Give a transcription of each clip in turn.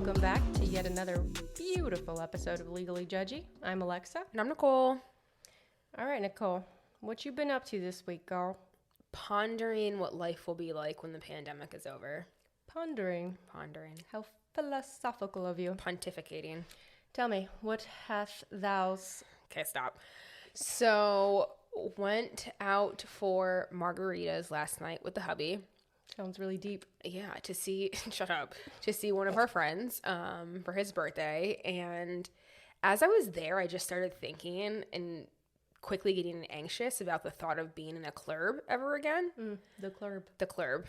Welcome back to yet another beautiful episode of Legally Judgy. I'm Alexa. And I'm Nicole. All right, Nicole, what you been up to this week, girl? Pondering what life will be like when the pandemic is over. Pondering. How philosophical of you. Pontificating. Tell me, what hath thou... Okay, stop. So, went out for margaritas last night with the hubby. Sounds really deep. Yeah, to see, shut up, to see one of our friends for his birthday. And as I was there, I just started thinking and quickly getting anxious about the thought of being in a club ever again. The club. The club.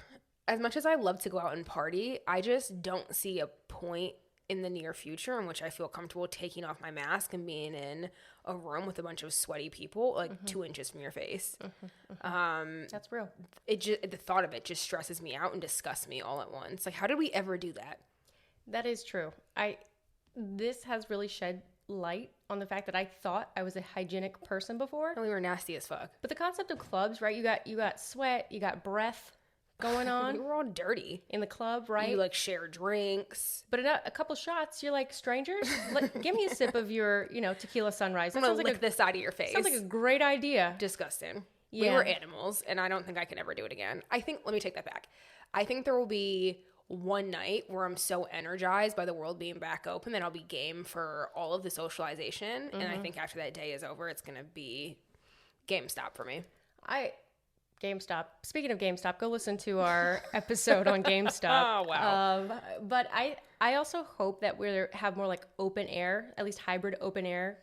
As much as I love to go out and party, I just don't see a point in the near future in which I feel comfortable taking off my mask and being in a room with a bunch of sweaty people, like 2 inches from your face. That's real. The thought of it just stresses me out and disgusts me all at once. Like, how did we ever do that? That is true. This has really shed light on the fact that I thought I was a hygienic person before. And we were nasty as fuck. But the concept of clubs, right? You got sweat, you got breath going on. We were all dirty. In the club, right? You, like, share drinks. But in a couple shots, you're like, strangers, give me a sip of your, tequila sunrise. I'm going to lick this side of your face. Sounds like a great idea. Disgusting. Yeah. We were animals, and I don't think I can ever do it again. Let me take that back. I think there will be one night where I'm so energized by the world being back open that I'll be game for all of the socialization. And I think after that day is over, it's going to be GameStop for me. GameStop. Speaking of GameStop, go listen to our episode on GameStop. Oh, wow. But I also hope that we have more like open air, at least hybrid open air,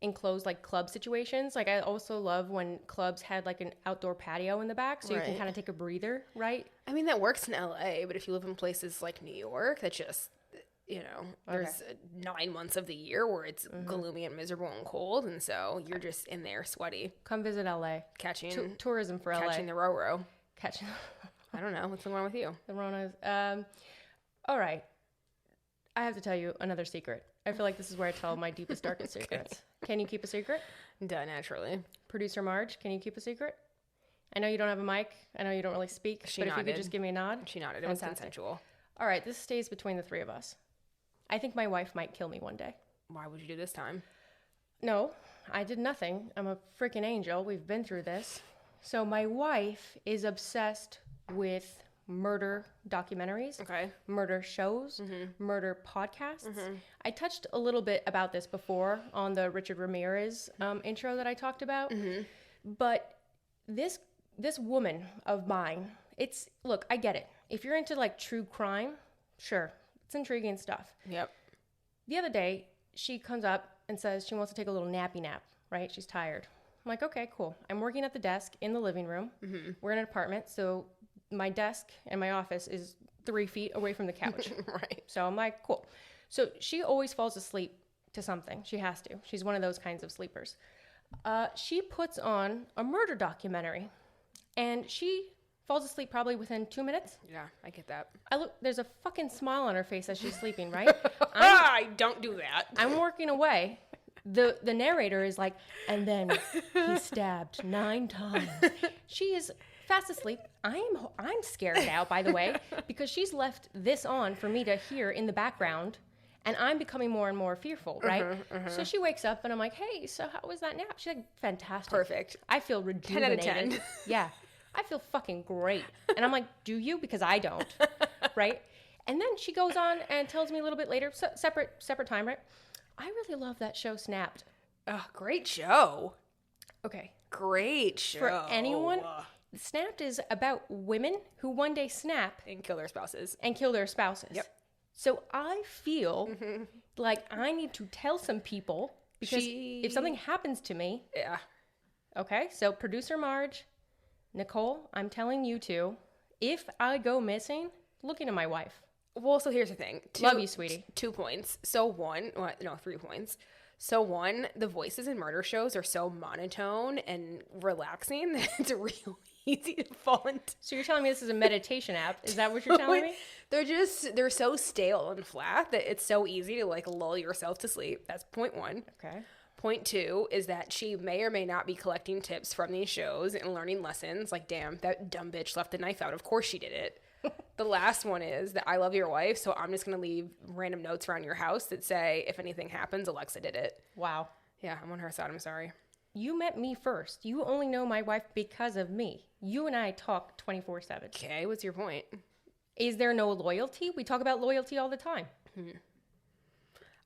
enclosed like club situations. Like I also love when clubs had like an outdoor patio in the back so you can kind of take a breather, right? I mean, that works in LA, but if you live in places like New York, that just... there's 9 months of the year where it's gloomy and miserable and cold, and so you're just in there sweaty. Come visit LA. Catching tourism for LA. Catching the row. Catching. I don't know. What's going on with you? The Ronas. All right. I have to tell you another secret. I feel like this is where I tell my deepest, darkest secrets. Can you keep a secret? Duh, naturally. Producer Marge, can you keep a secret? I know you don't have a mic. I know you don't really speak. She but nodded. If you could just give me a nod. She nodded. It Fantastic. was consensual. All right. This stays between the three of us. I think my wife might kill me one day. Why would you do this time? No, I did nothing. I'm a freaking angel. We've been through this. So my wife is obsessed with murder documentaries, murder shows, murder podcasts. I touched a little bit about this before on the Richard Ramirez intro that I talked about. But this woman of mine, look, I get it. If you're into like true crime, sure. It's intriguing stuff. Yep. The other day, she comes up and says she wants to take a little nappy nap, right? She's tired. I'm like, okay, cool. I'm working at the desk in the living room. We're in an apartment, so my desk and my office is 3 feet away from the couch. Right. So I'm like, cool. So she always falls asleep to something. She has to. She's one of those kinds of sleepers. She puts on a murder documentary, and she falls asleep probably within 2 minutes. Yeah, I get that. There's a fucking smile on her face as she's sleeping, right? I don't do that. I'm working away. The narrator is like, and then he stabbed 9 times. She is fast asleep. I'm scared now, by the way, because she's left this on for me to hear in the background, and I'm becoming more and more fearful, right? So she wakes up, and I'm like, hey, so how was that nap? She's like, fantastic. Perfect. I feel rejuvenated. 10 out of 10. Yeah. I feel fucking great. And I'm like, do you? Because I don't, right? And then she goes on and tells me a little bit later, separate time, right? I really love that show, Snapped. Oh, great show. Okay. Great show. For anyone, Snapped is about women who one day snap. And kill their spouses. Yep. So I feel like I need to tell some people because if something happens to me. Yeah. Okay, so producer Marge, Nicole, I'm telling you two, if I go missing, look into my wife. Well, so here's the thing. Love you, sweetie. 2 points. 3 points. So one, the voices in murder shows are so monotone and relaxing that it's real easy to fall into. So you're telling me this is a meditation app? Is that what you're telling me? They're so stale and flat that it's so easy to like lull yourself to sleep. That's point one. Okay. Point two is that she may or may not be collecting tips from these shows and learning lessons. Like, damn, that dumb bitch left the knife out. Of course she did it. The last one is that I love your wife, so I'm just going to leave random notes around your house that say, if anything happens, Alexa did it. Wow. Yeah, I'm on her side. I'm sorry. You met me first. You only know my wife because of me. You and I talk 24/7. Okay, what's your point? Is there no loyalty? We talk about loyalty all the time.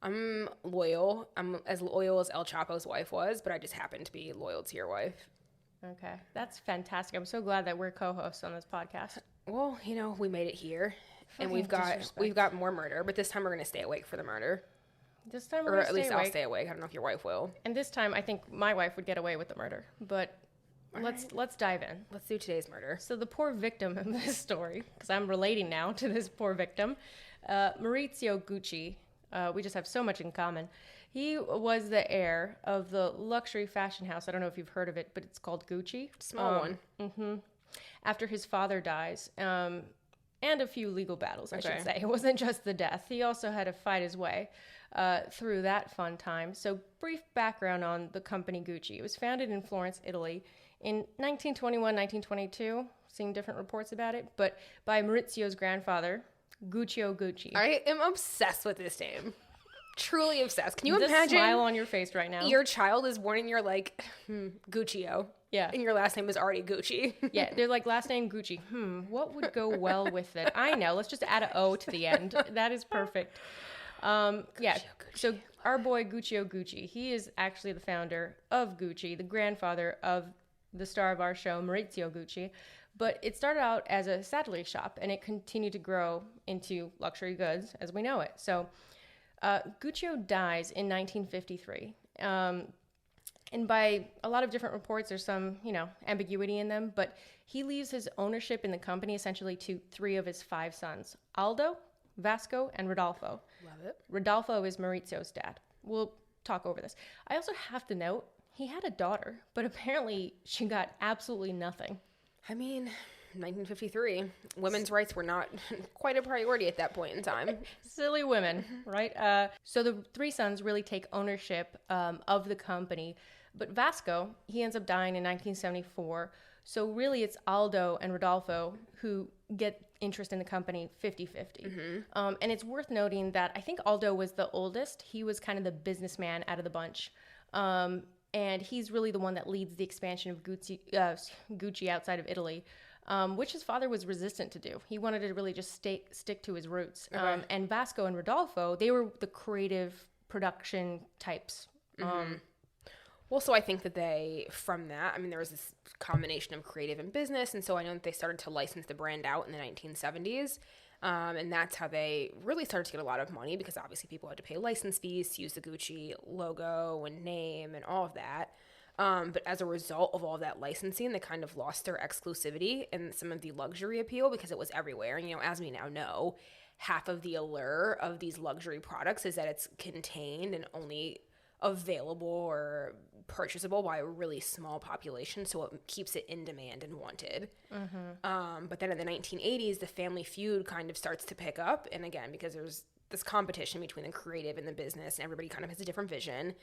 I'm loyal. I'm as loyal as El Chapo's wife was, but I just happen to be loyal to your wife. Okay, that's fantastic. I'm so glad that we're co-hosts on this podcast. Well, we made it here, and we've got more murder, but this time we're gonna stay awake for the murder. This time or at least I'll stay awake. I don't know if your wife will. And this time, I think my wife would get away with the murder. But let's dive in. Let's do today's murder. So the poor victim of this story, because I'm relating now to this poor victim, Maurizio Gucci. We just have so much in common. He was the heir of the luxury fashion house. I don't know if you've heard of it, but it's called Gucci. Small one. Mm-hmm. After his father dies, and a few legal battles, I should say. It wasn't just the death. He also had to fight his way through that fun time. So brief background on the company Gucci. It was founded in Florence, Italy in 1921, 1922. Seeing different reports about it, but by Maurizio's grandfather, Guccio Gucci. I am obsessed with this name. Truly obsessed. Can you the imagine? Smile on your face right now. Your child is born and you're like, Guccio. Yeah. And your last name is already Gucci. Yeah, they're like, last name Gucci. What would go well with it? I know. Let's just add an O to the end. That is perfect. Yeah. So our boy Guccio Gucci, he is actually the founder of Gucci, the grandfather of the star of our show, Maurizio Gucci. But it started out as a saddlery shop, and it continued to grow into luxury goods as we know it. So Guccio dies in 1953. And by a lot of different reports, there's some, ambiguity in them, but he leaves his ownership in the company essentially to 3 of his 5 sons, Aldo, Vasco, and Rodolfo. Love it. Rodolfo is Maurizio's dad. We'll talk over this. I also have to note, he had a daughter, but apparently she got absolutely nothing. I mean, 1953, women's rights were not quite a priority at that point in time. Silly women, right? So the 3 sons really take ownership of the company. But Vasco, he ends up dying in 1974. So really it's Aldo and Rodolfo who get interest in the company 50-50. And it's worth noting that I think Aldo was the oldest. He was kind of the businessman out of the bunch. And he's really the one that leads the expansion of Gucci outside of Italy. Which his father was resistant to do. He wanted to really just stick to his roots. Okay. And Vasco and Rodolfo, they were the creative production types. Well, so I think that from that, there was this combination of creative and business. And so I know that they started to license the brand out in the 1970s. And that's how they really started to get a lot of money because obviously people had to pay license fees to use the Gucci logo and name and all of that. But as a result of all of that licensing, they kind of lost their exclusivity and some of the luxury appeal because it was everywhere. And, as we now know, half of the allure of these luxury products is that it's contained and only available or purchasable by a really small population. So it keeps it in demand and wanted. But then in the 1980s, the family feud kind of starts to pick up. And again, because there's this competition between the creative and the business and everybody kind of has a different vision.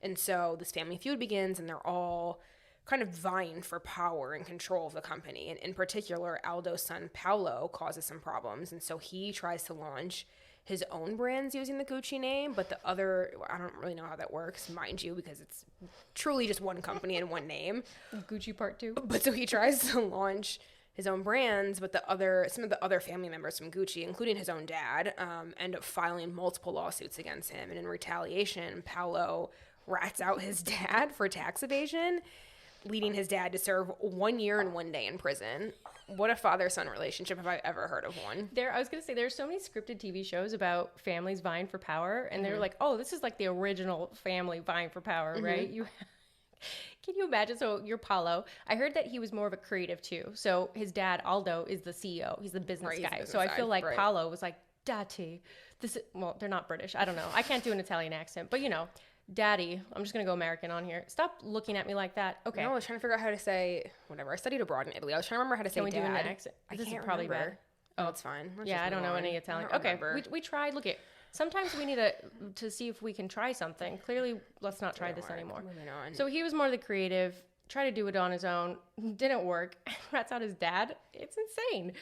And so this family feud begins and they're all kind of vying for power and control of the company. And in particular, Aldo's son, Paolo, causes some problems. And so he tries to launch his own brands using the Gucci name, but the other, I don't really know how that works, mind you, because it's truly just one company and one name. Gucci Part 2. But so he tries to launch his own brands, but some of the other family members from Gucci, including his own dad, end up filing multiple lawsuits against him. And in retaliation, Paolo rats out his dad for tax evasion, leading his dad to serve 1 year and 1 day in prison. What a father-son relationship have I ever heard of one. I was going to say, there's so many scripted TV shows about families vying for power, and they're like, oh, this is like the original family vying for power, right? Can you imagine? So you're Paolo. I heard that he was more of a creative too. So his dad, Aldo, is the CEO. He's the business guy. So I feel like Paolo was like, Daddy, well, they're not British. I don't know. I can't do an Italian accent, but Daddy, I'm just going to go American on here. Stop looking at me like that. Okay. No, I was trying to figure out how to say, whatever. I studied abroad in Italy. I was trying to remember how to say Can we dad. do an accent? This is probably bad. Oh, it's fine. I don't know any Italian. Okay, we tried. Look, sometimes we need to see if we can try something. Clearly, let's not try this anymore. Moving on. So he was more the creative, try to do it on his own. Didn't work. Rats out his dad. It's insane.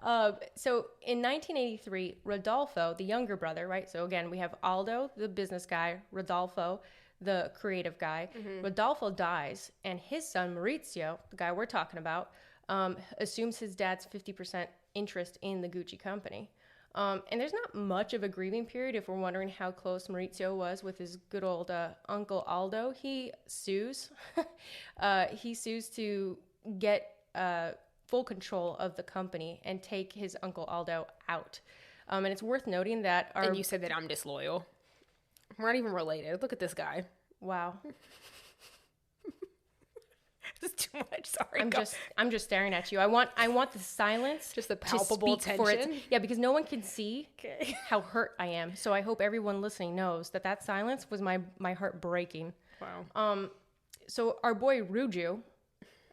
So in 1983, Rodolfo, the younger brother, right? So again, we have Aldo, the business guy, Rodolfo, the creative guy. Rodolfo dies, and his son, Maurizio, the guy we're talking about, assumes his dad's 50% interest in the Gucci company. And there's not much of a grieving period if we're wondering how close Maurizio was with his good old Uncle Aldo. He sues. He sues to get full control of the company and take his Uncle Aldo out. And it's worth noting that And you said that I'm disloyal. We're not even related. Look at this guy. Wow. This is too much. Sorry. I'm just staring at you. I want the silence. Just the palpable tension. Yeah, because no one can see how hurt I am. So I hope everyone listening knows that silence was my heart breaking. Wow. So our boy Rudy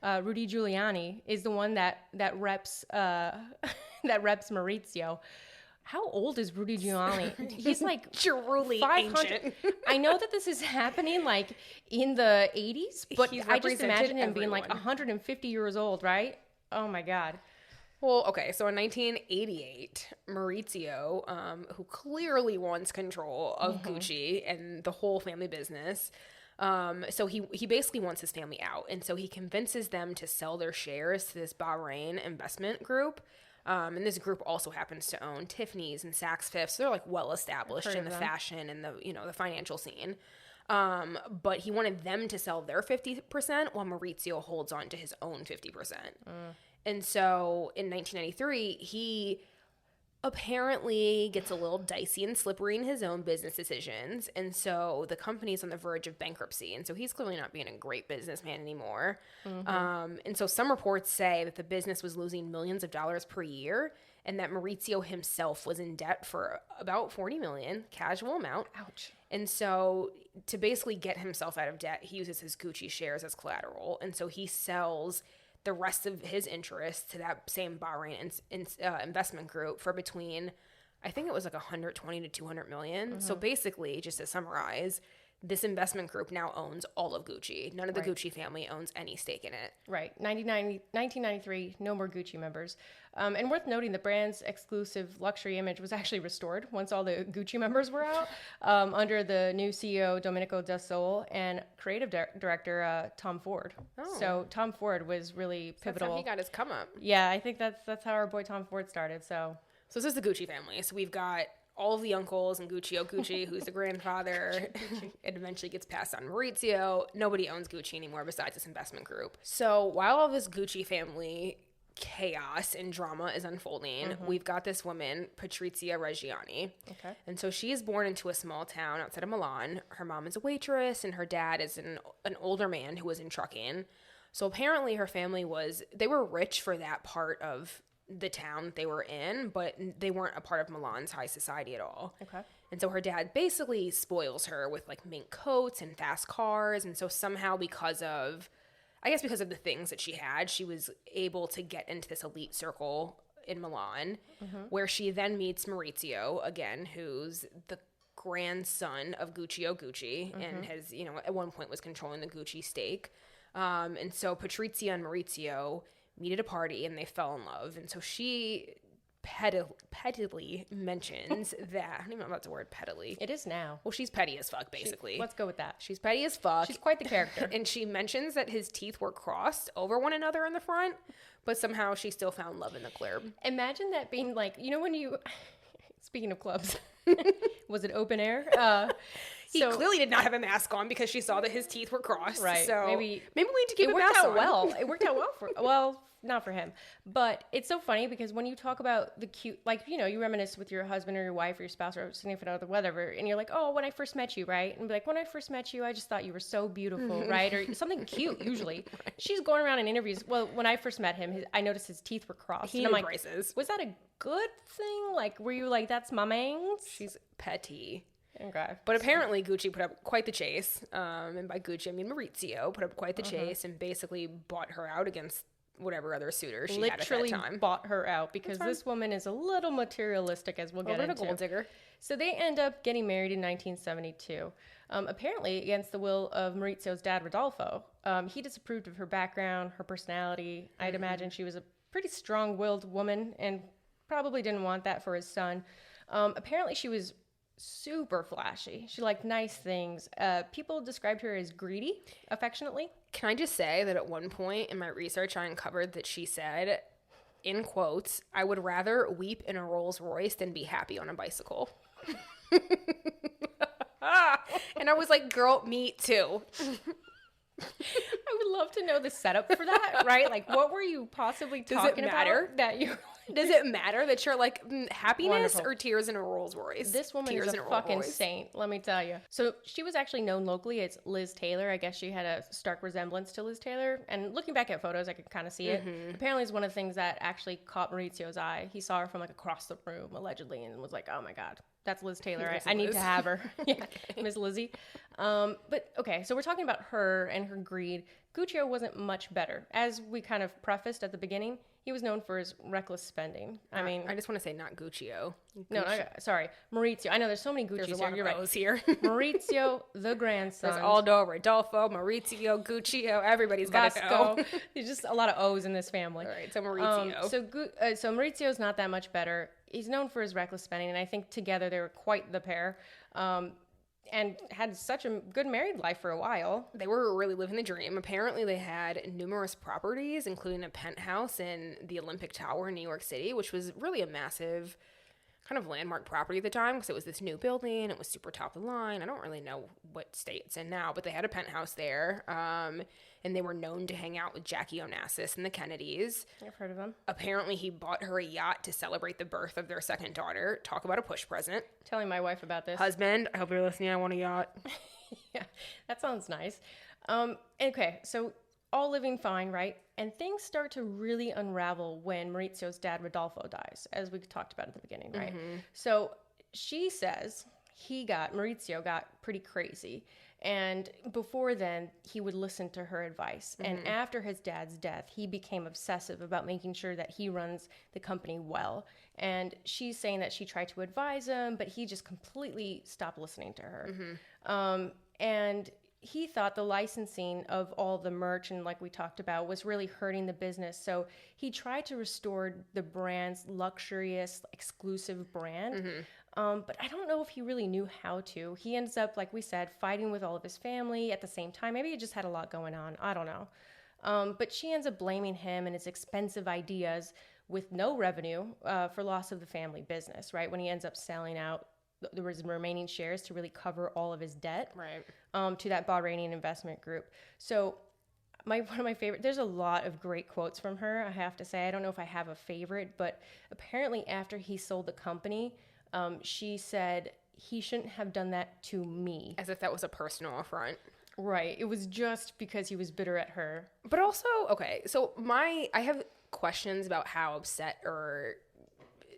Giuliani is the one that reps Maurizio. How old is Rudy Giuliani? He's like truly ancient. I know that this is happening like in the 80s, but I just imagine him being like 150 years old, right? Oh my God. Well, okay, so in 1988, Maurizio, who clearly wants control of Gucci and the whole family business, so he basically wants his family out, and so he convinces them to sell their shares to this Bahrain investment group. And this group also happens to own Tiffany's and Saks Fifth. So they're like well established in the fashion and the financial scene. But he wanted them to sell their 50% while Maurizio holds on to his own 50%. And so in 1993, he apparently gets a little dicey and slippery in his own business decisions. And so the company's on the verge of bankruptcy. And so he's clearly not being a great businessman anymore. And so some reports say that the business was losing millions of dollars per year and that Maurizio himself was in debt for about $40 million, casual amount. Ouch. And so to basically get himself out of debt, he uses his Gucci shares as collateral. And so he sells the rest of his interest to that same Bahrain investment group for between, I think it was like 120 to 200 million. So basically, just to summarize, this investment group now owns all of Gucci. None of the Gucci family owns any stake in it. Right. 1993, no more Gucci members. And worth noting, the brand's exclusive luxury image was actually restored once all the Gucci members were out, under the new CEO, Domenico Da Sole, and creative director, Tom Ford. So Tom Ford was really pivotal. That's how he got his come up. Yeah, I think that's how our boy Tom Ford started. So this is the Gucci family. So we've got all of the uncles and Gucci, who's the grandfather. It eventually gets passed on to Maurizio. Nobody owns Gucci anymore besides this investment group. So while all this Gucci family chaos and drama is unfolding, we've got this woman, Patrizia Reggiani. Okay. And so she is born into a small town outside of Milan. Her mom is a waitress and her dad is an older man who was in trucking. So apparently her family they were rich for that part of the town that they were in, but they weren't a part of Milan's high society at all. Okay. And so her dad basically spoils her with like mink coats and fast cars. And so somehow because of the things that she had, she was able to get into this elite circle in Milan, where she then meets Maurizio, again, who's the grandson of Gucci, and has, at one point was controlling the Gucci stake. And so Patrizia and Maurizio meet at a party and they fell in love. And so she pettily mentions that, I don't even know if that's the word, pettily. it is now. Well, she's petty as fuck, basically. Let's go with that. She's petty as fuck. She's quite the character. And she mentions that his teeth were crossed over one another in the front, but somehow she still found love in the club. Imagine that being like, when you, speaking of clubs, was it open air? He clearly did not have a mask on because she saw that his teeth were crossed. Right. So maybe we need to keep a mask on. It worked out well not for him. But it's so funny because when you talk about the cute, like, you reminisce with your husband or your wife or your spouse or significant other, whatever, and you're like, oh, when I first met you, right? And be like, when I first met you, I just thought you were so beautiful, right? Or something cute, usually. Right. She's going around in interviews. Well, when I first met him, I noticed his teeth were crossed. He needed braces. Was that a good thing? Like, were you like, that's my man's? She's petty. Okay. But apparently Gucci put up quite the chase. And by Gucci, I mean Maurizio put up quite the chase and basically bought her out against whatever other suitor she had at that time. Bought her out because this woman is a little materialistic, as we'll get into. A gold digger. So they end up getting married in 1972, apparently against the will of Maurizio's dad, Rodolfo. He disapproved of her background, her personality. I'd imagine she was a pretty strong-willed woman and probably didn't want that for his son. Apparently she was super flashy. She liked nice things. People described her as greedy, affectionately. Can I just say that at one point in my research, I uncovered that she said, in quotes, "I would rather weep in a Rolls Royce than be happy on a bicycle." And I was like, girl, me too. I would love to know the setup for that, right? Like, what were you possibly talking about that you... Does it matter that you're like happiness Wonderful. or tears in a Rolls Royce? This woman tears is a fucking saint, let me tell you. So she was actually known locally as Liz Taylor. I guess she had a stark resemblance to Liz Taylor. And looking back at photos, I could kind of see it. Apparently, it's one of the things that actually caught Maurizio's eye. He saw her from like across the room, allegedly, and was like, oh my God, that's Liz Taylor. I need to have her. Yeah, Miss Lizzie. But okay, so we're talking about her and her greed. Gucci wasn't much better. As we kind of prefaced at the beginning, he was known for his reckless spending. I mean, I just want to say not Guccio. No, sorry, Maurizio. I know there's so many Gucci's. There's a lot here. of those here. Maurizio, the grandson. There's Aldo, Rodolfo, Maurizio, Guccio. Everybody's got to go. There's just a lot of O's in this family. All right, so Maurizio. So Maurizio's not that much better. He's known for his reckless spending, and I think together they were quite the pair. And had such a good married life for a while. They were really living the dream. Apparently, they had numerous properties, including a penthouse in the Olympic Tower in New York City, which was really a massive kind of landmark property at the time because it was this new building. It was super top of the line. I don't really know what state it's in now, but they had a penthouse there. And they were known to hang out with Jackie Onassis and the Kennedys. I've heard of them. Apparently, he bought her a yacht to celebrate the birth of their second daughter. Talk about a push present. Telling my wife about this. Husband, I hope you're listening. I want a yacht. Yeah, that sounds nice. Okay, so all living fine, right? And things start to really unravel when Maurizio's dad, Rodolfo, dies, as we talked about at the beginning, right? So she says Maurizio got pretty crazy. And before then, he would listen to her advice. And after his dad's death, he became obsessive about making sure that he runs the company well. And she's saying that she tried to advise him, but he just completely stopped listening to her. And he thought the licensing of all the merch and like we talked about was really hurting the business. So he tried to restore the brand's luxurious, exclusive brand. But I don't know if he really knew how to. He ends up, like we said, fighting with all of his family at the same time. Maybe he just had a lot going on. I don't know. But she ends up blaming him and his expensive ideas with no revenue for loss of the family business, right? When he ends up selling out the remaining shares to really cover all of his debt to that Bahraini investment group. So one of my favorite, there's a lot of great quotes from her, I have to say. I don't know if I have a favorite, but apparently after he sold the company, she said, he shouldn't have done that to me. As if that was a personal affront. Right. It was just because he was bitter at her. But also, okay, so I have questions about how upset or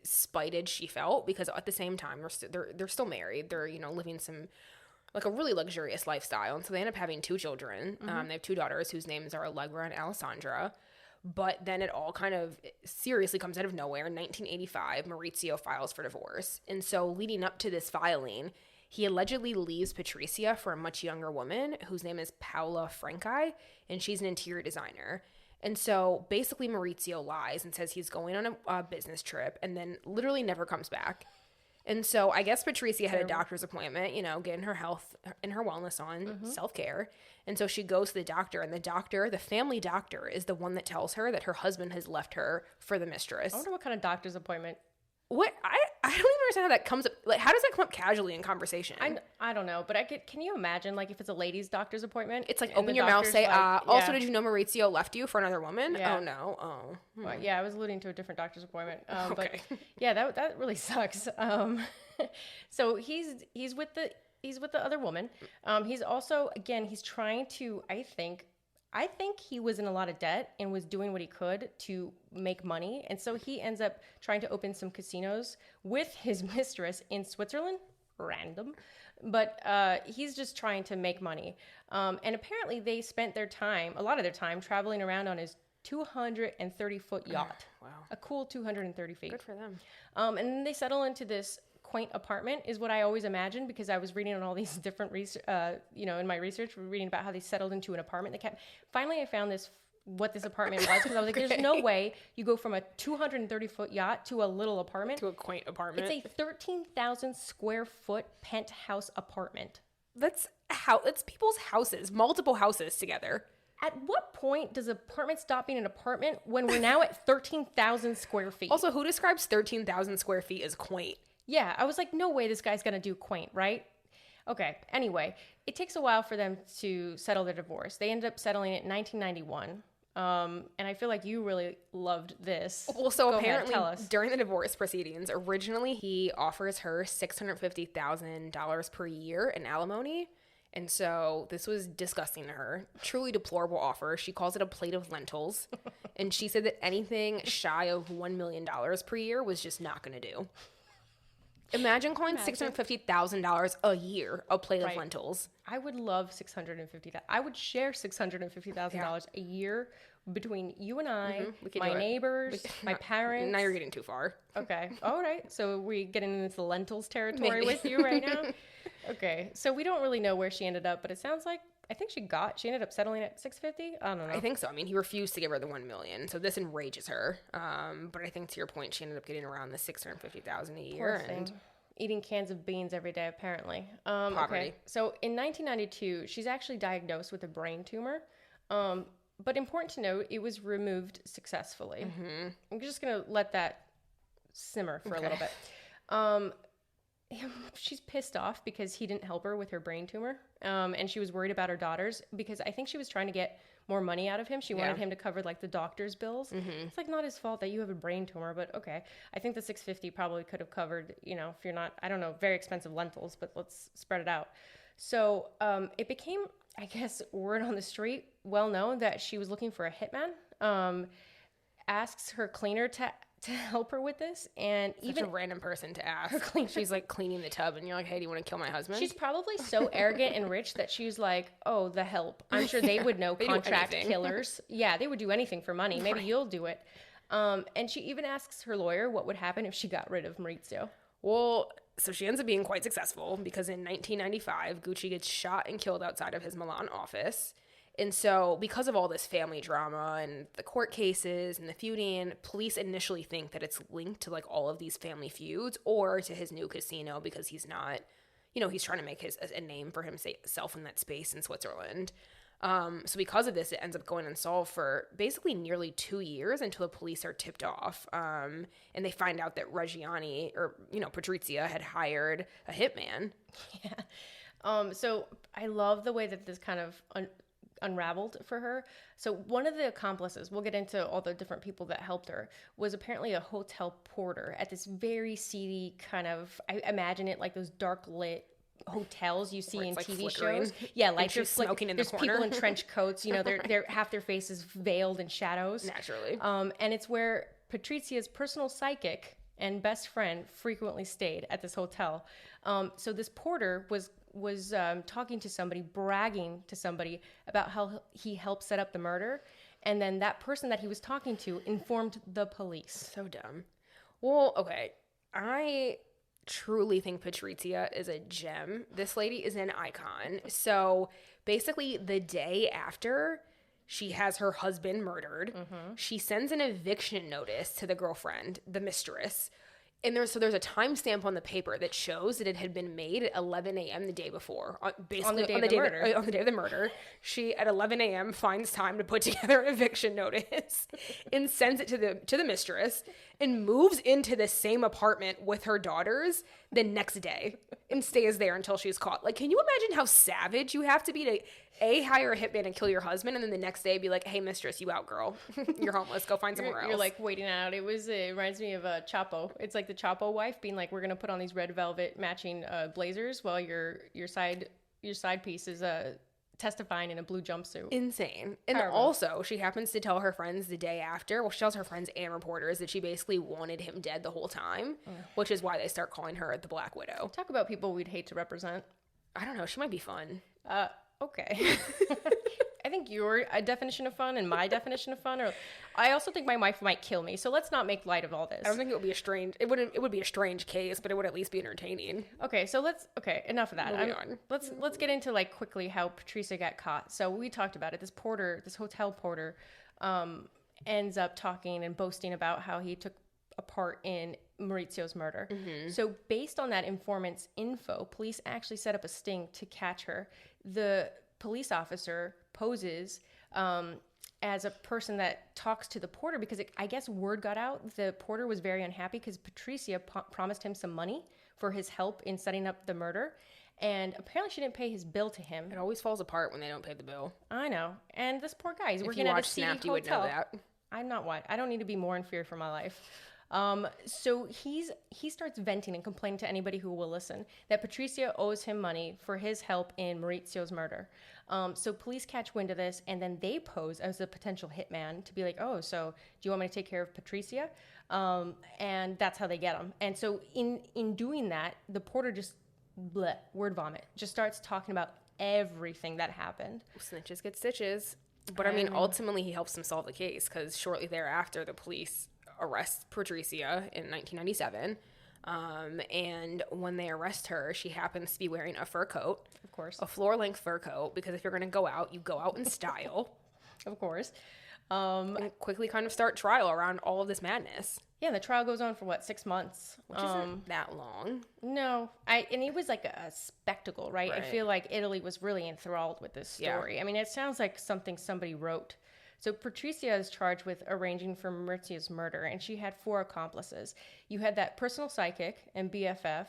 spited she felt, because at the same time, they're still married. They're, living some, like a really luxurious lifestyle. And so they end up having 2 children. They have 2 daughters whose names are Allegra and Alessandra. But then it all kind of seriously comes out of nowhere. In 1985, Maurizio files for divorce. And so leading up to this filing, he allegedly leaves Patrizia for a much younger woman whose name is Paola Franchi, and she's an interior designer. And so basically Maurizio lies and says he's going on a business trip and then literally never comes back. And so I guess Patrizia had a doctor's appointment, getting her health and her wellness on, self-care. And so she goes to the doctor, and the family doctor, is the one that tells her that her husband has left her for the mistress. I wonder what kind of doctor's appointment. What? I don't even understand how that comes up. Like, how does that come up casually in conversation? I don't know, but can you imagine, like, if it's a ladies' doctor's appointment? It's like, open your mouth, say, also, did you know Maurizio left you for another woman? Yeah. Oh, no. Oh. Well, yeah, I was alluding to a different doctor's appointment. Okay. But, yeah, that really sucks. So he's with the other woman. He's also, again, he's trying to, I think he was in a lot of debt and was doing what he could to make money. And so he ends up trying to open some casinos with his mistress in Switzerland. Random. But he's just trying to make money. And apparently they spent a lot of their time traveling around on his 230-foot yacht. Wow. A cool 230 feet. Good for them. And then they settle into this quaint apartment, is what I always imagined, because I was reading on all these different in my research, reading about how they settled into an apartment. Finally I found what this apartment was, because I was like, there's no way you go from a 230-foot yacht to a little apartment. To a quaint apartment. It's a 13,000 square foot penthouse apartment. That's people's houses, multiple houses together. At what point does an apartment stop being an apartment when we're now at 13,000 square feet? Also, who describes 13,000 square feet as quaint? Yeah, I was like, no way this guy's going to do quaint, right? Okay, anyway, it takes a while for them to settle their divorce. They ended up settling it in 1991. And I feel like you really loved this. Well, so apparently during the divorce proceedings, originally he offers her $650,000 per year in alimony. And so this was disgusting to her. Truly deplorable offer. She calls it a plate of lentils. And she said that anything shy of $1 million per year was just not going to do. Imagine calling $650,000 a year a plate of lentils. I would love $650,000. I would share $650,000 a year between you and I, my neighbors, my parents. Now you're getting too far. Okay. All right. So we getting into the lentils territory with you right now? Okay. So we don't really know where she ended up, but it sounds like she ended up settling at $650,000. I don't know. I think so. I mean, he refused to give her the $1 million, so this enrages her. But I think to your point, she ended up getting around the $650,000 a year and eating cans of beans every day, apparently. Poverty. Okay. So in 1992, she's actually diagnosed with a brain tumor. But important to note, it was removed successfully. Mm-hmm. I'm just gonna let that simmer for a little bit. She's pissed off because he didn't help her with her brain tumor. And she was worried about her daughters because I think she was trying to get more money out of him. She wanted him to cover like the doctor's bills. Mm-hmm. It's like not his fault that you have a brain tumor, but okay. I think the $650 probably could have covered, if you're not, I don't know, very expensive lentils, but let's spread it out. So it became, I guess, word on the street, well known that she was looking for a hitman. Asks her cleaner to help her with this, and even a random person to ask. She's like cleaning the tub, and you're like, "Hey, do you want to kill my husband?" She's probably so arrogant and rich that she's like, "Oh, the help." I'm sure they would know contract killers. Yeah, they would do anything for money. Maybe you'll do it. And she even asks her lawyer what would happen if she got rid of Maurizio. Well, so she ends up being quite successful because in 1995, Gucci gets shot and killed outside of his Milan office. And so because of all this family drama and the court cases and the feuding, police initially think that it's linked to like all of these family feuds or to his new casino because he's not, he's trying to make a name for himself in that space in Switzerland. So because of this, it ends up going unsolved for basically nearly 2 years until the police are tipped off. And they find out that Reggiani or, Patrizia had hired a hitman. Yeah. So I love the way that this kind of unraveled for her. So one of the accomplices, we'll get into all the different people that helped her, was apparently a hotel porter at this very seedy kind of, I imagine it like those dark lit hotels you see in like TV flickering. Shows. Yeah, like she's smoking in the corner. There's people in trench coats, they're half their faces veiled in shadows. Naturally. And it's where Patrizia's personal psychic and best friend frequently stayed at this hotel. So this porter was talking to somebody, bragging to somebody about how he helped set up the murder. And then that person that he was talking to informed the police. So dumb. Well, okay. I truly think Patrizia is a gem. This lady is an icon. So basically the day after she has her husband murdered, she sends an eviction notice to the girlfriend, the mistress. And there's a timestamp on the paper that shows that it had been made at 11 a.m. the day before. Basically, on the day of the murder, she at 11 a.m. finds time to put together an eviction notice and sends it to the mistress and moves into the same apartment with her daughters the next day and stays there until she's caught. Like, can you imagine how savage you have to be to hire a hitman and kill your husband, and then the next day be like, "Hey, mistress, you out, girl. You're homeless. Go find somewhere else." You're like waiting out. It reminds me of Chapo. It's like the Chapo wife being like, "We're gonna put on these red velvet matching blazers while your side piece is testifying in a blue jumpsuit." Insane. And also, she happens to tell her friends the day after. Well, she tells her friends and reporters that she basically wanted him dead the whole time, which is why they start calling her the Black Widow. Talk about people we'd hate to represent. I don't know. She might be fun. Okay. think your definition of fun and my definition of fun are. I also think my wife might kill me. So let's not make light of all this. I don't think it would be a strange. It would be a strange case, but it would at least be entertaining. Okay, so enough of that. Let's get into like quickly how Patricia got caught. So we talked about it. This hotel porter, ends up talking and boasting about how he took a part in Maurizio's murder. So based on that informant's info, police actually set up a sting to catch her. The police officer poses as a person that talks to the porter because I guess word got out. The porter was very unhappy because Patricia promised him some money for his help in setting up the murder. And apparently she didn't pay his bill to him. It always falls apart when they don't pay the bill. I know. And this poor guy, he's working at a seedy Snapped, hotel. you would know that. I'm not white. I don't need to be more in fear for my life. So he starts venting and complaining to anybody who will listen that Patricia owes him money for his help in Maurizio's murder. So police catch wind of this, and then they pose as a potential hitman to be like, oh, so do you want me to take care of Patricia? And that's how they get him. And so in doing that, the porter just, word vomit, just starts talking about everything that happened. Snitches get stitches. But I mean, ultimately, he helps them solve the case because shortly thereafter, the police arrest Patricia in 1997. And when they arrest her, she happens to be wearing a fur coat. Of course. A floor-length fur coat, because if you're going to go out, you go out in style. Of course. And quickly kind of start trial around all of this madness. Yeah, the trial goes on for 6 months? Which isn't that long. No. And it was like a spectacle, right? I feel like Italy was really enthralled with this story. Yeah. I mean, it sounds like something somebody wrote. So Patricia is charged with arranging for Maurizio's murder, and she had 4 accomplices. You had that personal psychic and BFF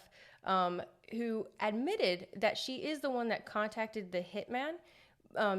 who admitted that she is the one that contacted the hitman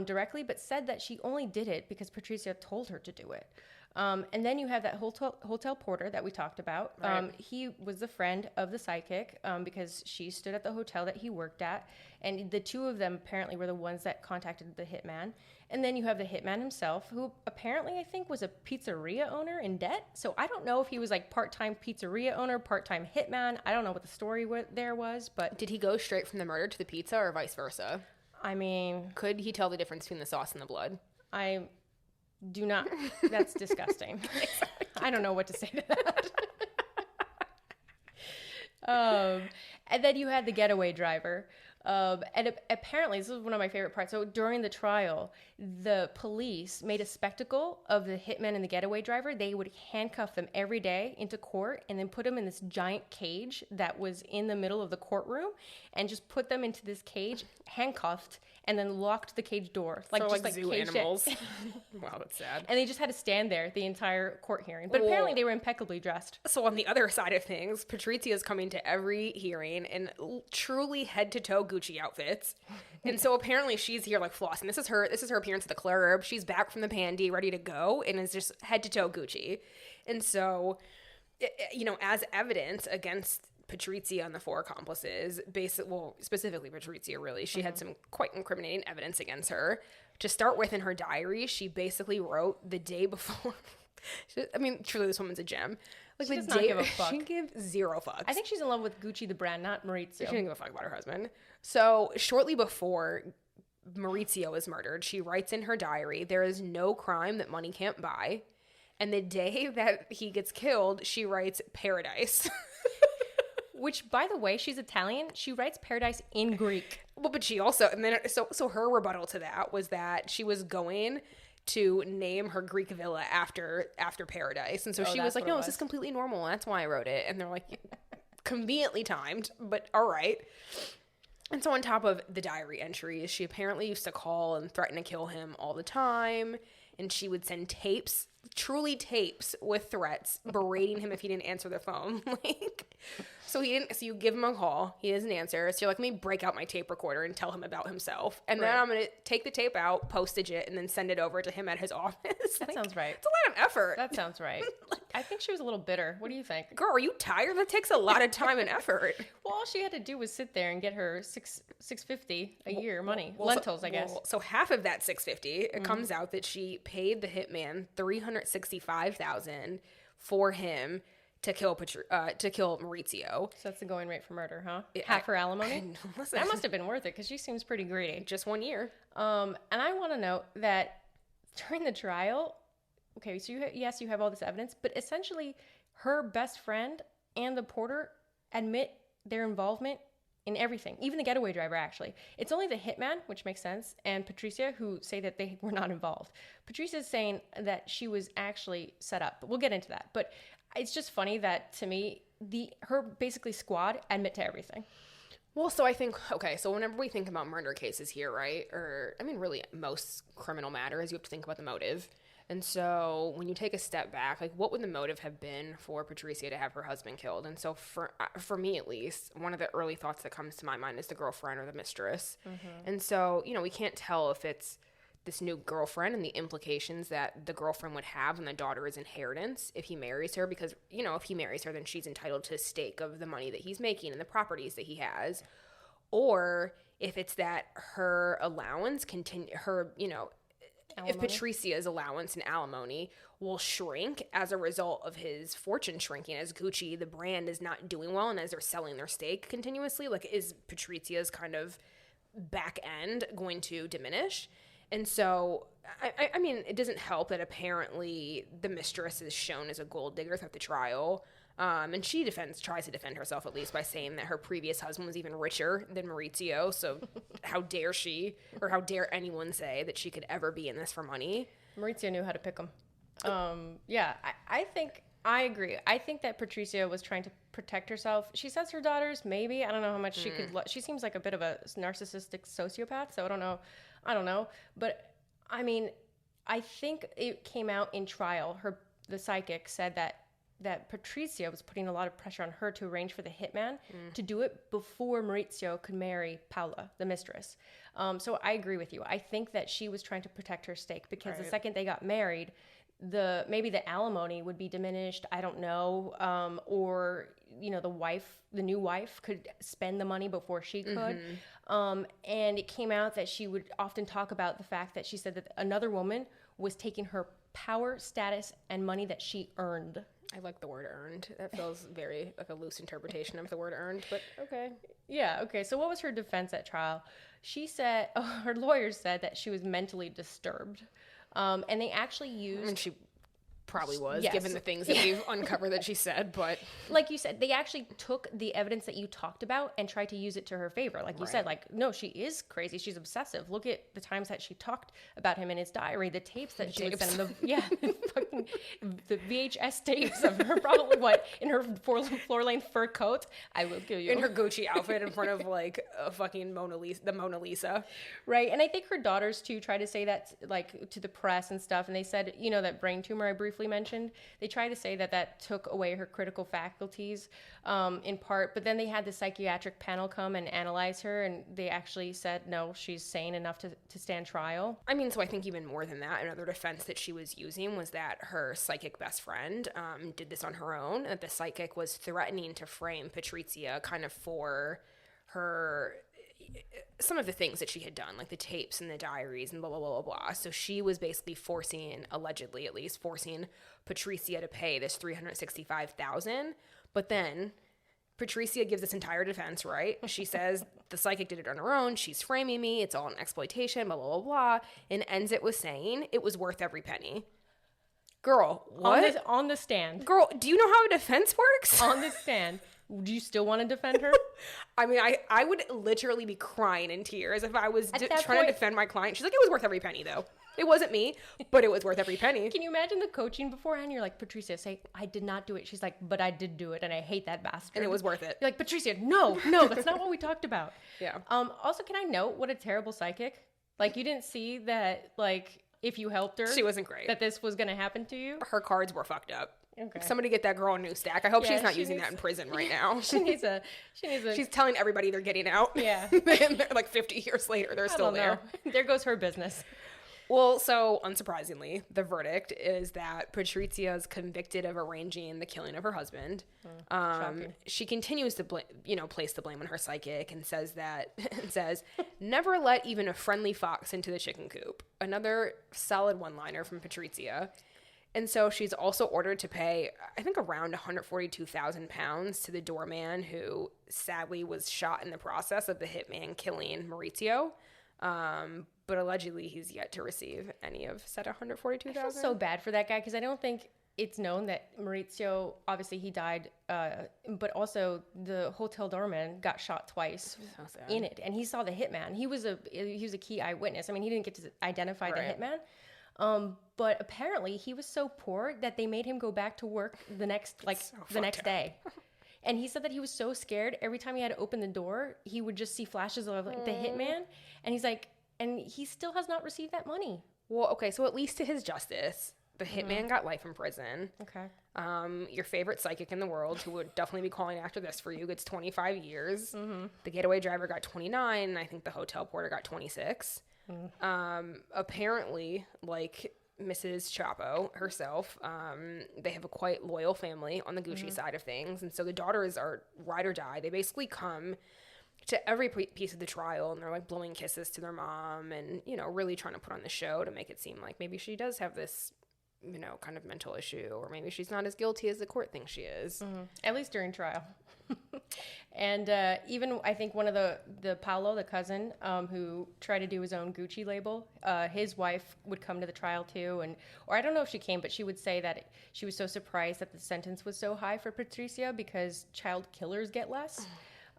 directly, but said that she only did it because Patricia told her to do it. And then you have that hotel porter that we talked about. Right. He was the friend of the psychic because she stood at the hotel that he worked at. And the 2 of them apparently were the ones that contacted the hitman. And then you have the hitman himself, who apparently I think was a pizzeria owner in debt. So I don't know if he was like part-time pizzeria owner, part-time hitman. I don't know what the story there was, but... Did he go straight from the murder to the pizza or vice versa? I mean... Could he tell the difference between the sauce and the blood? I do not. That's disgusting. I don't know what to say to that. And then you had the getaway driver. And apparently, this is one of my favorite parts. So during the trial, the police made a spectacle of the hitman and the getaway driver. They would handcuff them every day into court and then put them in this giant cage that was in the middle of the courtroom and just put them into this cage, handcuffed, and then locked the cage door. Like zoo animals. Wow, that's sad. And they just had to stand there the entire court hearing. But apparently they were impeccably dressed. So on the other side of things, Patrizia is coming to every hearing in truly head-to-toe Gucci outfits. And so apparently she's here like flossing. This is her appearance at the club. She's back from the pandy, ready to go, and is just head-to-toe Gucci. And so, as evidence against Patrizia and the 4 accomplices, specifically Patrizia, really, she had some quite incriminating evidence against her. To start with, in her diary, she basically wrote the day before. Truly, this woman's a gem. Like she does not give a fuck. She gives 0 fucks. I think she's in love with Gucci the brand, not Maurizio. She didn't give a fuck about her husband. So shortly before Maurizio is murdered, she writes in her diary, "There is no crime that money can't buy." And the day that he gets killed, she writes paradise. Which, by the way, she's Italian. She writes paradise in Greek. Well, but she also, and then, so her rebuttal to that was that she was going to name her Greek villa after paradise. And so she was like, no, this is completely normal. That's why I wrote it. And they're like, conveniently timed, but all right. And so on top of the diary entries, she apparently used to call and threaten to kill him all the time. And she would send tapes, truly tapes with threats, berating him if he didn't answer the phone. So you give him a call, he doesn't answer. So you're like, let me break out my tape recorder and tell him about himself. And then I'm going to take the tape out, postage it, and then send it over to him at his office. That sounds right. It's a lot of effort. That sounds right. I think she was a little bitter. What do you think? Girl, are you tired? That takes a lot of time and effort. Well, all she had to do was sit there and get her $650 a year money. Lentils, I guess. So half of that $650, it comes out that she paid the hitman $365,000 for him to kill Maurizio. So that's the going rate for murder, huh? Half her alimony? That must have been worth it because she seems pretty greedy. Just 1 year. And I want to note that during the trial, okay, so you have all this evidence, but essentially her best friend and the porter admit their involvement in everything, even the getaway driver, actually. It's only the hitman, which makes sense, and Patrizia who say that they were not involved. Patricia's saying that she was actually set up, but we'll get into that. But it's just funny that, to me, her basically squad admit to everything. Well, so I think, okay, so whenever we think about murder cases here, right, or, I mean, really most criminal matters, you have to think about the motive. And so when you take a step back, like, what would the motive have been for Patrizia to have her husband killed? And so for me, at least, one of the early thoughts that comes to my mind is the girlfriend or the mistress. Mm-hmm. And so, you know, we can't tell if it's this new girlfriend and the implications that the girlfriend would have on the daughter's inheritance if he marries her, because, you know, if he marries her, then she's entitled to a stake of the money that he's making and the properties that he has. Or if it's that her allowance if Patricia's allowance and alimony will shrink as a result of his fortune shrinking, as Gucci, the brand, is not doing well, and as they're selling their stake continuously, like, is Patrizia's kind of back end going to diminish? And so, I mean, it doesn't help that apparently the mistress is shown as a gold digger throughout the trial. And she tries to defend herself, at least, by saying that her previous husband was even richer than Maurizio. So how dare she, or how dare anyone say that she could ever be in this for money? Maurizio knew how to pick them. Yeah, I agree. I think that Patrizia was trying to protect herself. She says her daughters, maybe. I don't know how much she could. She seems like a bit of a narcissistic sociopath, so I don't know. But, I mean, I think it came out in trial. The psychic said that Patrizia was putting a lot of pressure on her to arrange for the hitman to do it before Maurizio could marry Paola, the mistress. So I agree with you. I think that she was trying to protect her stake because the second they got married, maybe the alimony would be diminished. I don't know. Or, you know, the new wife could spend the money before she could. Mm-hmm. And it came out that she would often talk about the fact that she said that another woman was taking her power, status, and money that she earned. I like the word earned. That feels very like a loose interpretation of the word earned, but okay. Yeah, okay. So what was her defense at trial? She said, her lawyers said that she was mentally disturbed. And they actually used... I mean, she probably was, given the things that we've uncovered that she said, but... Like you said, they actually took the evidence that you talked about and tried to use it to her favor. Like you said, like, no, she is crazy. She's obsessive. Look at the times that she talked about him in his diary, the tapes that she would send him. The VHS tapes of her probably, in her floor-length fur coat. I will kill you. In her Gucci outfit in front of, like, a fucking Mona Lisa. Right, and I think her daughters, too, tried to say that, like, to the press and stuff, and they said, you know, that brain tumor I briefly mentioned, they tried to say that took away her critical faculties in part, but then they had the psychiatric panel come and analyze her, and they actually said, no, she's sane enough to stand trial. I mean, so I think even more than that, another defense that she was using was that her psychic best friend did this on her own, and that the psychic was threatening to frame Patrizia kind of for her... some of the things that she had done, like the tapes and the diaries and blah, blah, blah, blah, blah. So she was basically allegedly at least, forcing Patrizia to pay this $365,000. But then Patrizia gives this entire defense, right? She says the psychic did it on her own. She's framing me. It's all an exploitation, blah, blah, blah, blah. And ends it with saying it was worth every penny. Girl, what? On the stand. Girl, do you know how a defense works? On the stand. Do you still want to defend her? I mean, I would literally be crying in tears if I was trying to defend my client. She's like, it was worth every penny, though. It wasn't me, but it was worth every penny. Can you imagine the coaching beforehand? You're like, Patrizia, say, I did not do it. She's like, but I did do it, and I hate that bastard. And it was worth it. You're like, Patrizia, no, that's not what we talked about. Yeah. Also, can I note what a terrible psychic? Like, you didn't see that, like, if you helped her. She wasn't great. That this was going to happen to you? Her cards were fucked up. Okay. Somebody get that girl a new stack. I hope she's not using that in prison right now. She needs a. She's telling everybody they're getting out. Yeah. And they're like 50 years later, they're still there. There goes her business. Well, so unsurprisingly, the verdict is that Patrizia is convicted of arranging the killing of her husband. She continues to place the blame on her psychic and says never let even a friendly fox into the chicken coop. Another solid one-liner from Patrizia. And so she's also ordered to pay, I think, around £142,000 to the doorman who sadly was shot in the process of the hitman killing Maurizio. But allegedly he's yet to receive any of said $142,000. I feel so bad for that guy because I don't think it's known that Maurizio, obviously he died, but also the hotel doorman got shot twice in it. And he saw the hitman. He was a key eyewitness. I mean, he didn't get to identify the hitman. But apparently he was so poor that they made him go back to work the next day. And he said that he was so scared every time he had to open the door, he would just see flashes of like, the hitman. And he's like, and he still has not received that money. Well, okay, so at least to his justice, the hitman got life in prison. Okay. Your favorite psychic in the world, who would definitely be calling after this for you, gets 25 years. The getaway driver got 29, and I think the hotel porter got 26. Apparently, like Mrs. Chapo herself, they have a quite loyal family on the Gucci side of things, and so the daughters are ride or die. They basically come to every piece of the trial, and they're like blowing kisses to their mom and, you know, really trying to put on the show to make it seem like maybe she does have this, you know, kind of mental issue, or maybe she's not as guilty as the court thinks she is. At least during trial. And even I think one of the Paolo, the cousin, who tried to do his own Gucci label, his wife would come to the trial too, or I don't know if she came, but she would say that she was so surprised that the sentence was so high for Patrizia because child killers get less.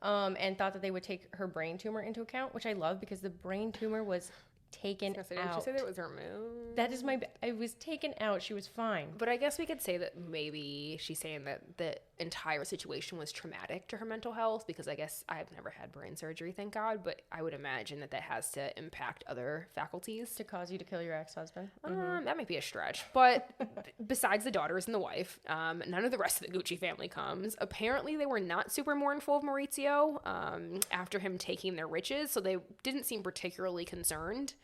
And thought that they would take her brain tumor into account, which I love because the brain tumor was taken out. Did you say that it was removed? That is it was taken out. She was fine. But I guess we could say that maybe she's saying that the entire situation was traumatic to her mental health, because I guess I've never had brain surgery, thank God, but I would imagine that has to impact other faculties. To cause you to kill your ex-husband? That might be a stretch. But besides the daughters and the wife, none of the rest of the Gucci family comes. Apparently they were not super mournful of Maurizio after him taking their riches, so they didn't seem particularly concerned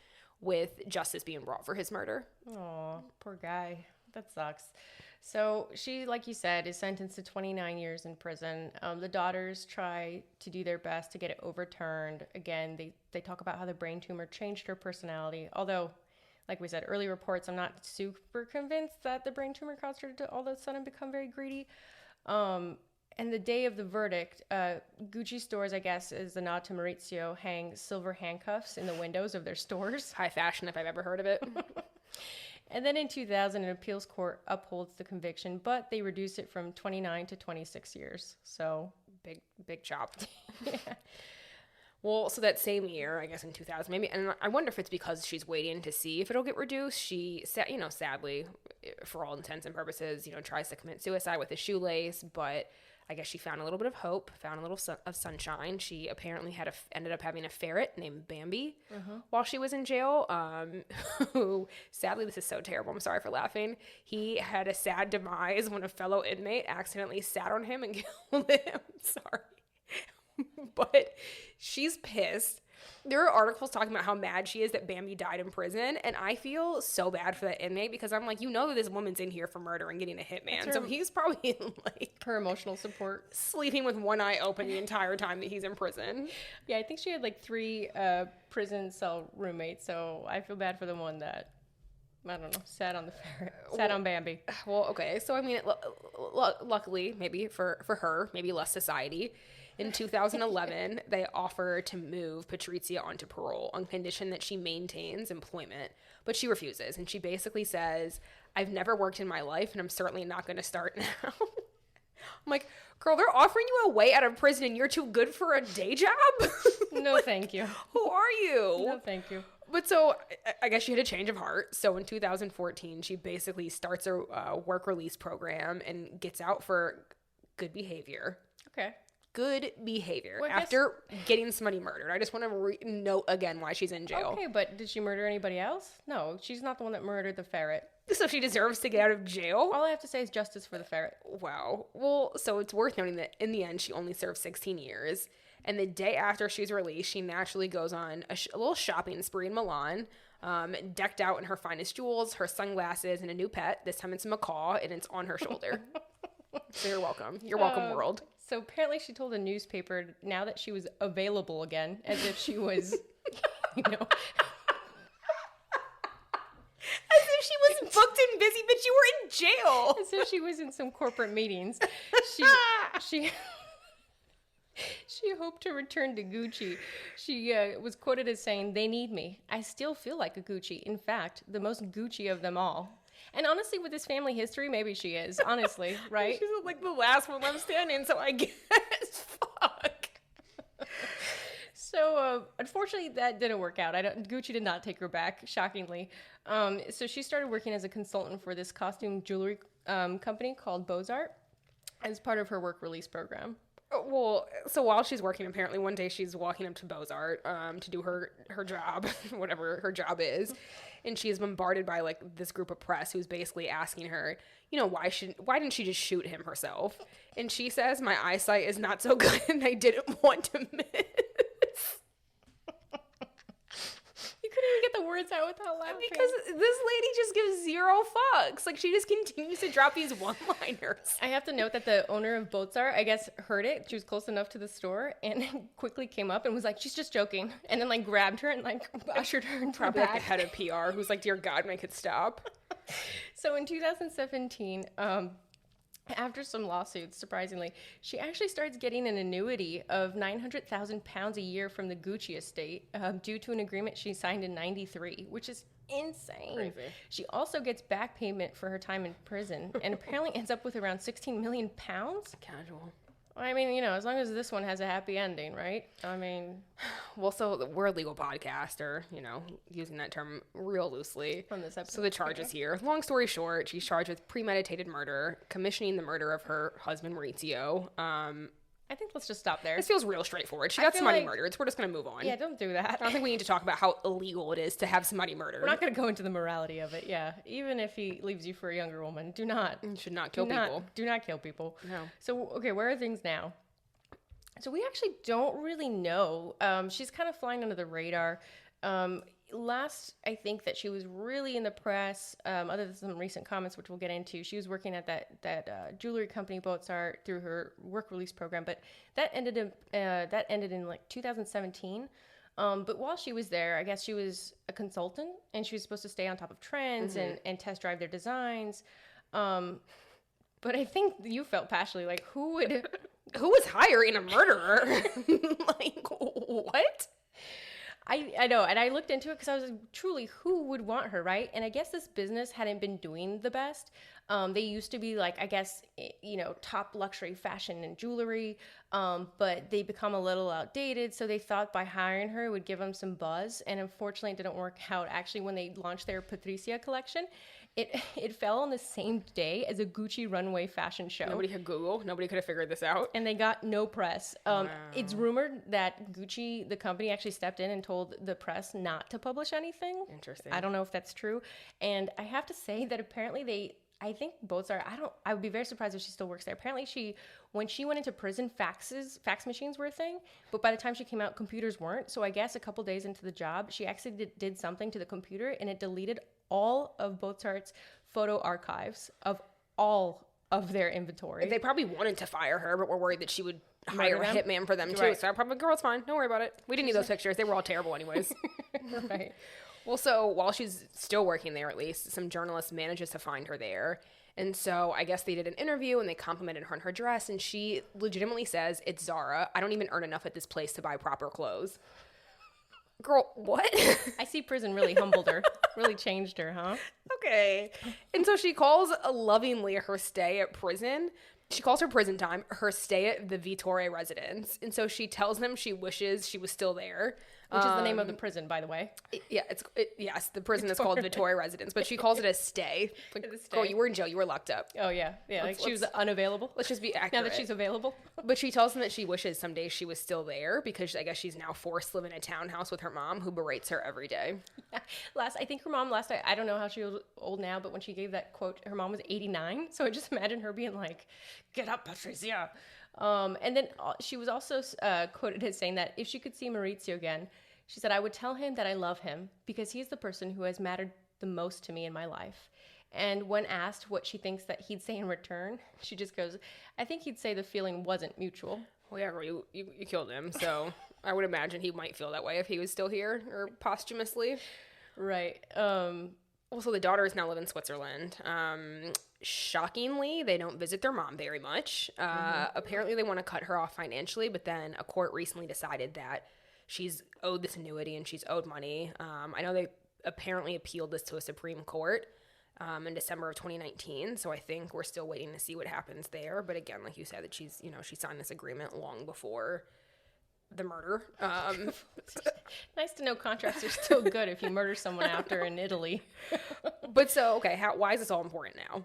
with justice being brought for his murder. Oh, poor guy. That sucks. So she, like you said, is sentenced to 29 years in prison. The daughters try to do their best to get it overturned. Again, they talk about how the brain tumor changed her personality. Although, like we said, early reports, I'm not super convinced that the brain tumor caused her to all of a sudden become very greedy. And the day of the verdict, Gucci stores, I guess, as a nod to Maurizio, hang silver handcuffs in the windows of their stores. High fashion, if I've ever heard of it. And then in 2000, an appeals court upholds the conviction, but they reduce it from 29 to 26 years. So big chop. Yeah. Well, so that same year, I guess in 2000, maybe, and I wonder if it's because she's waiting to see if it'll get reduced. She, you know, sadly, for all intents and purposes, you know, tries to commit suicide with a shoelace, but I guess she found a little bit of hope, found a little of sunshine. She apparently ended up having a ferret named Bambi while she was in jail, who, sadly, this is so terrible, I'm sorry for laughing, he had a sad demise when a fellow inmate accidentally sat on him and killed him. Sorry. But she's pissed. There are articles talking about how mad she is that Bambi died in prison, and I feel so bad for that inmate because I'm like, you know that this woman's in here for murder and getting a hitman, so he's probably like her emotional support, sleeping with one eye open the entire time that he's in prison. Yeah, I think she had like 3 prison cell roommates, so I feel bad for the one that, I don't know, sat on the ferret, sat on Bambi. Well, okay, so I mean, luckily, maybe for her, maybe less society. In 2011, they offer to move Patrizia onto parole on condition that she maintains employment, but she refuses. And she basically says, I've never worked in my life, and I'm certainly not going to start now. I'm like, girl, they're offering you a way out of prison, and you're too good for a day job? No, like, thank you. Who are you? No, thank you. But so I guess she had a change of heart. So in 2014, she basically starts a work release program and gets out for good behavior. Okay. Good behavior, well, after getting somebody murdered. I just want to note again why she's in jail. Okay, but did she murder anybody else? No, she's not the one that murdered the ferret. So she deserves to get out of jail? All I have to say is justice for the ferret. Wow. Well, so it's worth noting that in the end, she only served 16 years. And the day after she's released, she naturally goes on a little shopping spree in Milan, decked out in her finest jewels, her sunglasses, and a new pet. This time it's a macaw, and it's on her shoulder. So you're welcome. You're welcome, world. So apparently she told a newspaper now that she was available again, as if she was, you know. As if she was booked and busy, bitch. You were in jail. So she was in some corporate meetings. She hoped to return to Gucci. She was quoted as saying, "They need me. I still feel like a Gucci. In fact, the most Gucci of them all." And honestly, with this family history, maybe she is. Honestly, right? She's like the last one left standing, so I guess. Fuck. So, unfortunately, that didn't work out. Gucci did not take her back, shockingly. So she started working as a consultant for this costume jewelry company called Beaux-Art as part of her work release program. Well, so while she's working, apparently one day she's walking up to Beaux-Art to do her job, whatever her job is, and she is bombarded by like this group of press who's basically asking her, you know, why didn't she just shoot him herself? And she says, "My eyesight is not so good, and I didn't want to miss." You couldn't even get the words out without laughing. Because this lady just gives zero fucks. Like, she just continues to drop these one-liners. I have to note that the owner of Beaux-Art, I guess, heard it. She was close enough to the store and quickly came up and was like, "She's just joking." And then, like, grabbed her and, like, ushered her into Probably the back. like the head of PR who's like, "Dear God, make it stop." So in 2017, after some lawsuits, surprisingly, she actually starts getting an annuity of £900,000 a year from the Gucci estate due to an agreement she signed in '93, which is insane. Crazy. She also gets back payment for her time in prison and apparently ends up with around £16 million. Casual. I mean, you know, as long as this one has a happy ending, right? I mean... Well, so we're a legal podcast, or, you know, using that term real loosely. On this episode. So the charges here. Long story short, she's charged with premeditated murder, commissioning the murder of her husband, Maurizio. I think let's just stop there. This feels real straightforward. She got somebody murdered. We're just going to move on. Yeah, don't do that. I don't think we need to talk about how illegal it is to have somebody murdered. We're not going to go into the morality of it, yeah. Even if he leaves you for a younger woman, do not. You should not kill people. Do not kill people. No. So, okay, where are things now? So we actually don't really know. She's kind of flying under the radar. Last, I think that she was really in the press, other than some recent comments, which we'll get into. She was working at that jewelry company, Beaux-Art, through her work release program, but that ended in like 2017. But while she was there, I guess she was a consultant, and she was supposed to stay on top of trends and test drive their designs. But I think you felt passionately like, who was hiring a murderer? Like, what? I know, and I looked into it because I was like, truly, who would want her, right? And I guess this business hadn't been doing the best. They used to be like, I guess, you know, top luxury fashion and jewelry, but they become a little outdated. So they thought by hiring her it would give them some buzz, and unfortunately, it didn't work out. Actually, when they launched their Patrizia collection, it fell on the same day as a Gucci runway fashion show. Nobody had Google. Nobody could have figured this out. And they got no press. Wow. It's rumored that Gucci, the company, actually stepped in and told the press not to publish anything. Interesting. I don't know if that's true. And I have to say that apparently I think Beaux-Art, I would be very surprised if she still works there. Apparently when she went into prison, fax machines were a thing. But by the time she came out, computers weren't. So I guess a couple days into the job, she actually did something to the computer, and it deleted all of Beaux-Art's photo archives of all of their inventory. They probably wanted to fire her, but were worried that she would hire a hitman for them too. Right. So I probably, girl, it's fine. Don't worry about it. We didn't need those pictures. They were all terrible anyways. Right. Well, so while she's still working there, at least, some journalist manages to find her there. And so I guess they did an interview and they complimented her on her dress. And she legitimately says, "It's Zara. I don't even earn enough at this place to buy proper clothes." Girl, what? I see prison really humbled her, really changed her, huh? Okay. And so she calls lovingly her stay at prison. She calls her prison time her stay at the Vittore residence. And so she tells them she wishes she was still there. Which is the name of the prison, by the way. Yes, the prison is called Vittore residence, but she calls it a stay. Like, girl, you were in jail. You were locked up. Oh, yeah. Yeah, like she was unavailable. Let's just be accurate. Now that she's available. But she tells them that she wishes someday she was still there because I guess she's now forced to live in a townhouse with her mom who berates her every day. I think her mom I don't know how she was old now, but when she gave that quote, her mom was 89. So I just imagine her being like, "Get up, Patrizia." And then she was also quoted as saying that if she could see Maurizio again, she said, "I would tell him that I love him because he's the person who has mattered the most to me in my life." And when asked what she thinks that he'd say in return, she just goes, "I think he'd say the feeling wasn't mutual." Well, yeah, girl, you killed him, so I would imagine he might feel that way if he was still here or posthumously. Right. Well, so the daughters now live in Switzerland. Shockingly, they don't visit their mom very much. Apparently, they want to cut her off financially, but then a court recently decided that she's owed this annuity and she's owed money. I know they apparently appealed this to a Supreme Court in December of 2019, so I think we're still waiting to see what happens there. But again, like you said, that she signed this agreement long before the murder. Nice to know contracts are still good if you murder someone after in Italy. But so, okay, why is this all important now?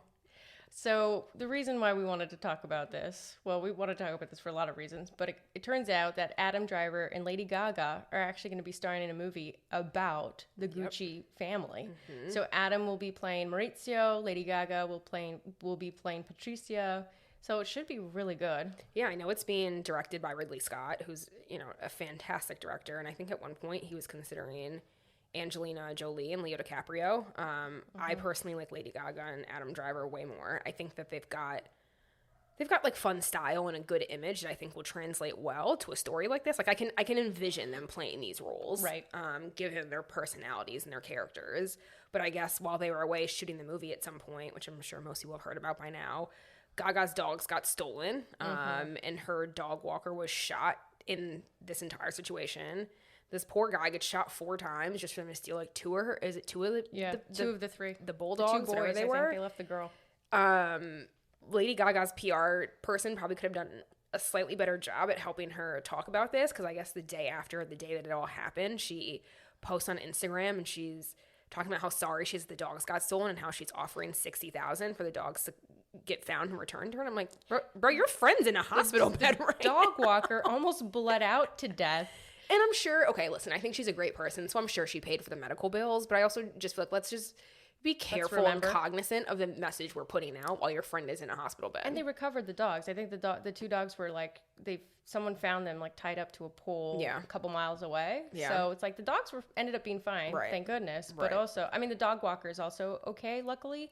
So the reason why we wanted to talk about this, well, we want to talk about this for a lot of reasons, but it turns out that Adam Driver and Lady Gaga are actually going to be starring in a movie about the Gucci family. So Adam will be playing Maurizio, Lady Gaga will be playing Patricia. So it should be really good. Yeah, I know it's being directed by Ridley Scott, who's, a fantastic director. And I think at one point he was considering Angelina Jolie and Leo DiCaprio. I personally like Lady Gaga and Adam Driver way more. I think that they've got like fun style and a good image that I think will translate well to a story like this. Like I can envision them playing these roles, right? Given their personalities and their characters. But I guess while they were away shooting the movie at some point, which I'm sure most people have heard about by now, Gaga's dogs got stolen, and her dog walker was shot in this entire situation. This poor guy gets shot 4 times just for them to steal like 2 of her. Is it 2 of the? Yeah, 2 of the 3. The bulldogs. The 2 boys. They I were. think they left the girl. Lady Gaga's PR person probably could have done a slightly better job at helping her talk about this, because I guess the day that it all happened, she posts on Instagram and she's talking about how sorry she is the dogs got stolen and how she's offering $60,000 for the dogs to get found and returned to her. And I'm like, bro, your friend's in a hospital bed right now. Dog walker almost bled out to death. And I'm sure, okay, listen, I think she's a great person, so I'm sure she paid for the medical bills, but I also just feel like let's just be careful and cognizant of the message we're putting out while your friend is in a hospital bed. And they recovered the dogs. I think the 2 dogs were like, someone found them like tied up to a pole a couple miles away. Yeah. So it's like the dogs ended up being fine, thank goodness. But also, I mean, the dog walker is also okay, luckily.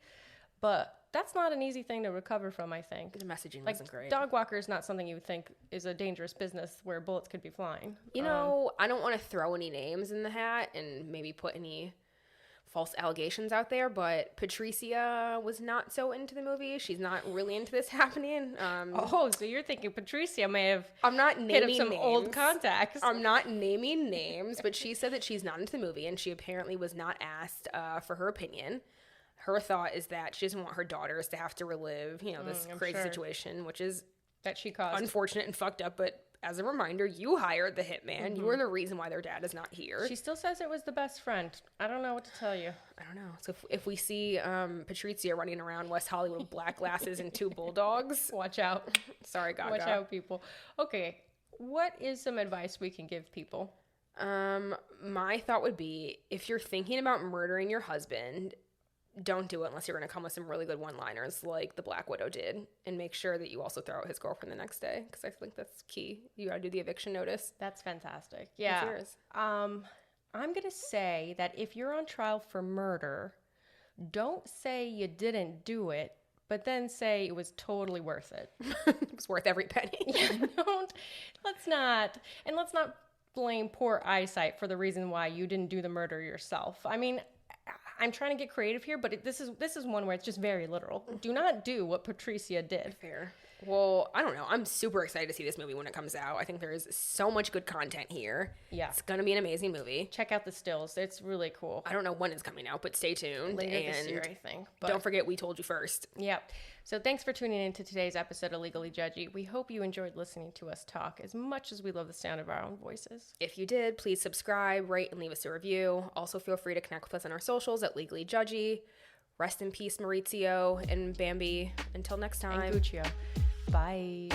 But that's not an easy thing to recover from, I think. The messaging wasn't great. Dog walker is not something you would think is a dangerous business where bullets could be flying. I don't want to throw any names in the hat and maybe put any false allegations out there, but Patricia was not so into the movie. She's not really into this happening. So you're thinking Patricia may have I'm not naming hit up some names. Old contacts. I'm not naming names, but she said that she's not into the movie, and she apparently was not asked for her opinion. Her thought is that she doesn't want her daughters to have to relive, this crazy situation, which is that she caused. Unfortunate and fucked up. But as a reminder, you hired the hitman. You were the reason why their dad is not here. She still says it was the best friend. I don't know what to tell you. I don't know. So if we see Patrizia running around West Hollywood with black glasses and 2 bulldogs, watch out. Sorry, Gaga. Watch out, people. Okay, what is some advice we can give people? My thought would be, if you're thinking about murdering your husband, don't do it unless you're going to come with some really good one-liners like the Black Widow did, and make sure that you also throw out his girlfriend the next day, because I think that's key. You got to do the eviction notice. That's fantastic. Yeah. What's yours? I'm going to say that if you're on trial for murder, don't say you didn't do it, but then say it was totally worth it. It was worth every penny. Let's not blame poor eyesight for the reason why you didn't do the murder yourself. I mean, I'm trying to get creative here, but this is one where it's just very literal. Do not do what Patricia did. Fair. Well, I don't know. I'm super excited to see this movie when it comes out. I think there is so much good content here. Yeah. It's going to be an amazing movie. Check out the stills. It's really cool. I don't know when it's coming out, but stay tuned. Later this year, I think. But don't forget, we told you first. Yeah. So thanks for tuning in to today's episode of Legally Judgy. We hope you enjoyed listening to us talk as much as we love the sound of our own voices. If you did, please subscribe, rate, and leave us a review. Also, feel free to connect with us on our socials at Legally Judgy. Rest in peace, Maurizio and Bambi. Until next time. And Gucci. Bye.